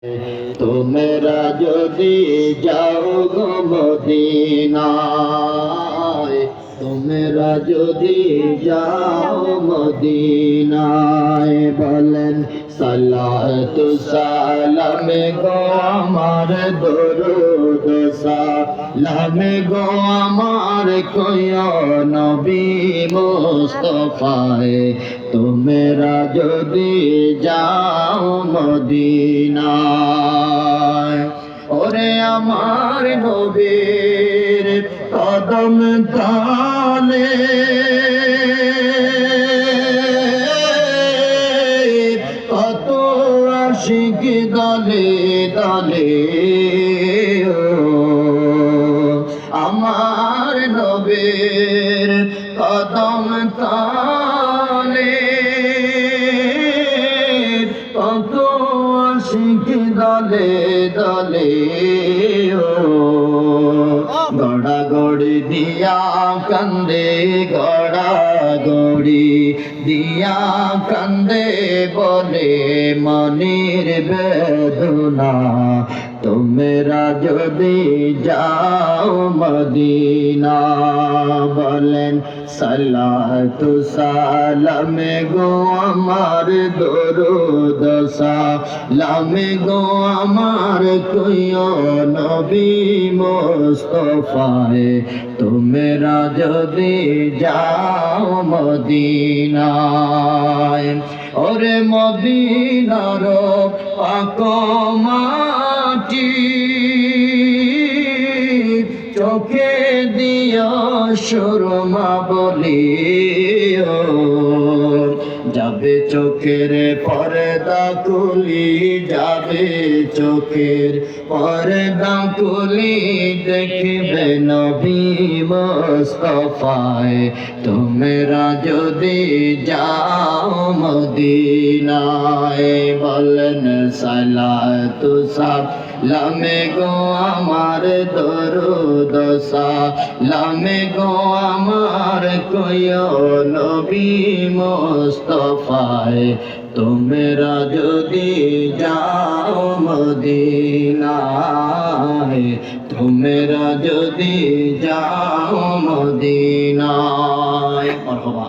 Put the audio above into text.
তোমরা যদি যাও গো মদিনায়, তোমরা যদি যাও মদিনায়, বলেন সালাতু সালামে গো আমার দরুদ সালামে গো আমার কইও নবী মুস্তাফায়ে। তোমরা যদি যাও মদিনায়, ওরে আমার নবীর কদম তলে কত আশিক দলে দলে, আমার নবীর কদম তলে কত আশিক দলে দলে, গড়া গড়ি দিয়া কান্দে, গড়া গড়ি দিয়া কান্দে, বলে মনের বেদনা। তোমরা যদি যাও মদিনা, বলেন সালাতু সালামে গো আমার দরুদ সালামে গো আমার কইও নবী মুস্তাফায়ে। তোমরা যদি যাও মদিনায়, ওরে মদিনার পাক মাটি চোখে দিও সুরমা বলিও, যাবে চোখের পর্দা খুলি, যাবে চোখের পর্দা খুলি, দেখবে নবী মুস্তাফায়ে। তোমরা যদি যাও মদিনায়, বলেন সালাতু সালামে গো আমার দরুদ সালামে গো আমার কইও নবী মুস্তাফায়ে। তোমরা যদি যাও মদিনায়, তোমরা যদি যাও মদিনায়। মারহাবা।